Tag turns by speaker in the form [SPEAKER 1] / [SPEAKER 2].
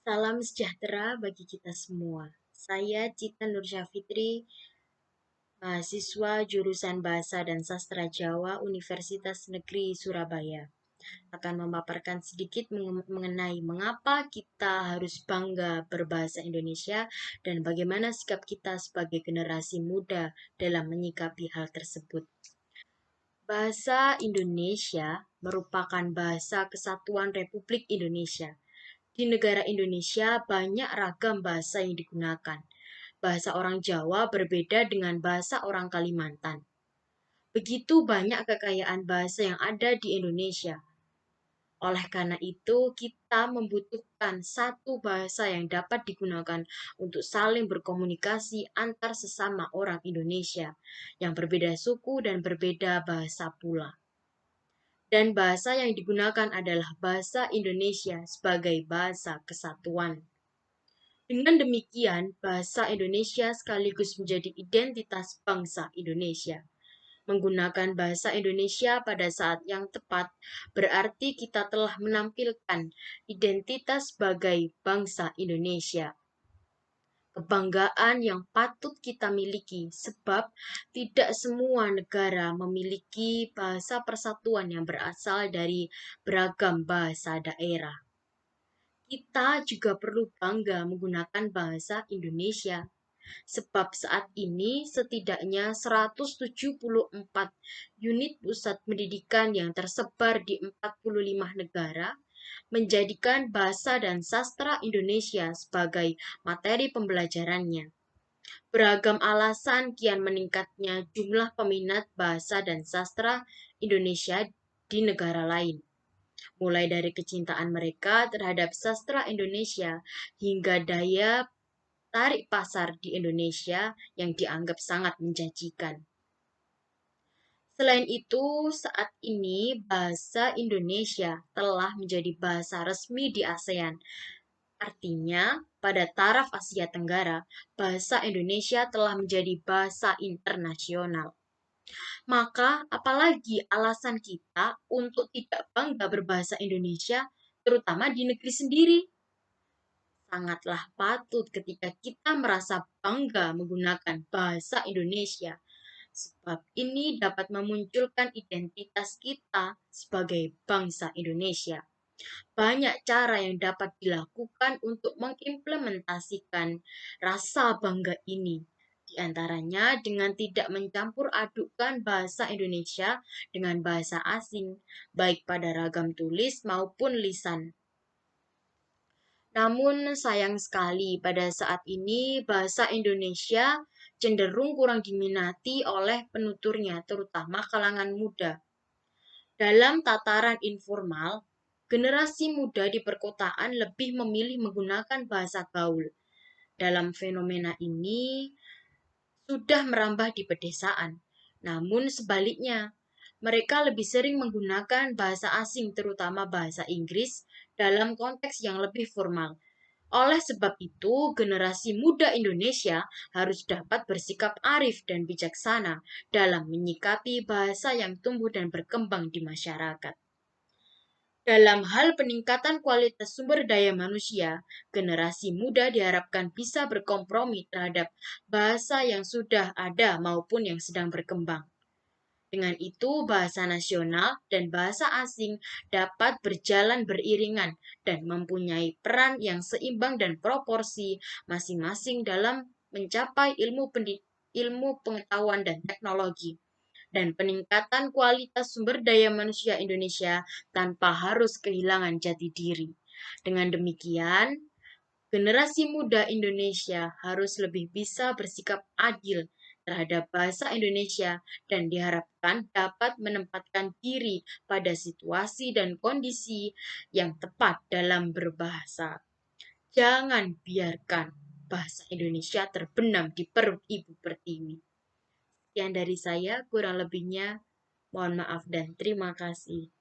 [SPEAKER 1] Salam sejahtera bagi kita semua. Saya Cita Nursyafitri, mahasiswa jurusan Bahasa dan Sastra Jawa Universitas Negeri Surabaya. Akan memaparkan sedikit mengenai mengapa kita harus bangga berbahasa Indonesia dan bagaimana sikap kita sebagai generasi muda dalam menyikapi hal tersebut. Bahasa Indonesia merupakan bahasa kesatuan Republik Indonesia. Di negara Indonesia banyak ragam bahasa yang digunakan. Bahasa orang Jawa berbeda dengan bahasa orang Kalimantan. Begitu banyak kekayaan bahasa yang ada di Indonesia. Oleh karena itu, kita membutuhkan satu bahasa yang dapat digunakan untuk saling berkomunikasi antar sesama orang Indonesia yang berbeda suku dan berbeda bahasa pula. Dan bahasa yang digunakan adalah bahasa Indonesia sebagai bahasa kesatuan. Dengan demikian, bahasa Indonesia sekaligus menjadi identitas bangsa Indonesia. Menggunakan bahasa Indonesia pada saat yang tepat berarti kita telah menampilkan identitas sebagai bangsa Indonesia. Kebanggaan yang patut kita miliki sebab tidak semua negara memiliki bahasa persatuan yang berasal dari beragam bahasa daerah. Kita juga perlu bangga menggunakan bahasa Indonesia, sebab saat ini setidaknya 174 unit pusat pendidikan yang tersebar di 45 negara menjadikan bahasa dan sastra Indonesia sebagai materi pembelajarannya. Beragam alasan kian meningkatnya jumlah peminat bahasa dan sastra Indonesia di negara lain, mulai dari kecintaan mereka terhadap sastra Indonesia hingga daya tarik pasar di Indonesia yang dianggap sangat menjanjikan. Selain itu, saat ini bahasa Indonesia telah menjadi bahasa resmi di ASEAN. Artinya, pada taraf Asia Tenggara, bahasa Indonesia telah menjadi bahasa internasional. Maka, apalagi alasan kita untuk tidak bangga berbahasa Indonesia, terutama di negeri sendiri? Sangatlah patut ketika kita merasa bangga menggunakan bahasa Indonesia, sebab ini dapat memunculkan identitas kita sebagai bangsa Indonesia. Banyak cara yang dapat dilakukan untuk mengimplementasikan rasa bangga ini. Di antaranya dengan tidak mencampur adukkan bahasa Indonesia dengan bahasa asing, baik pada ragam tulis maupun lisan. Namun sayang sekali pada saat ini bahasa Indonesia cenderung kurang diminati oleh penuturnya, terutama kalangan muda. Dalam tataran informal, generasi muda di perkotaan lebih memilih menggunakan bahasa gaul. Dalam fenomena ini sudah merambah di pedesaan. Namun sebaliknya, mereka lebih sering menggunakan bahasa asing, terutama bahasa Inggris, dalam konteks yang lebih formal. Oleh sebab itu, generasi muda Indonesia harus dapat bersikap arif dan bijaksana dalam menyikapi bahasa yang tumbuh dan berkembang di masyarakat. Dalam hal peningkatan kualitas sumber daya manusia, generasi muda diharapkan bisa berkompromi terhadap bahasa yang sudah ada maupun yang sedang berkembang. Dengan itu, bahasa nasional dan bahasa asing dapat berjalan beriringan dan mempunyai peran yang seimbang dan proporsi masing-masing dalam mencapai ilmu pengetahuan dan teknologi dan peningkatan kualitas sumber daya manusia Indonesia tanpa harus kehilangan jati diri. Dengan demikian, generasi muda Indonesia harus lebih bisa bersikap adil terhadap bahasa Indonesia dan diharapkan dapat menempatkan diri pada situasi dan kondisi yang tepat dalam berbahasa. Jangan biarkan bahasa Indonesia terbenam di perut Ibu Pertiwi. Sekian dari saya, kurang lebihnya mohon maaf dan terima kasih.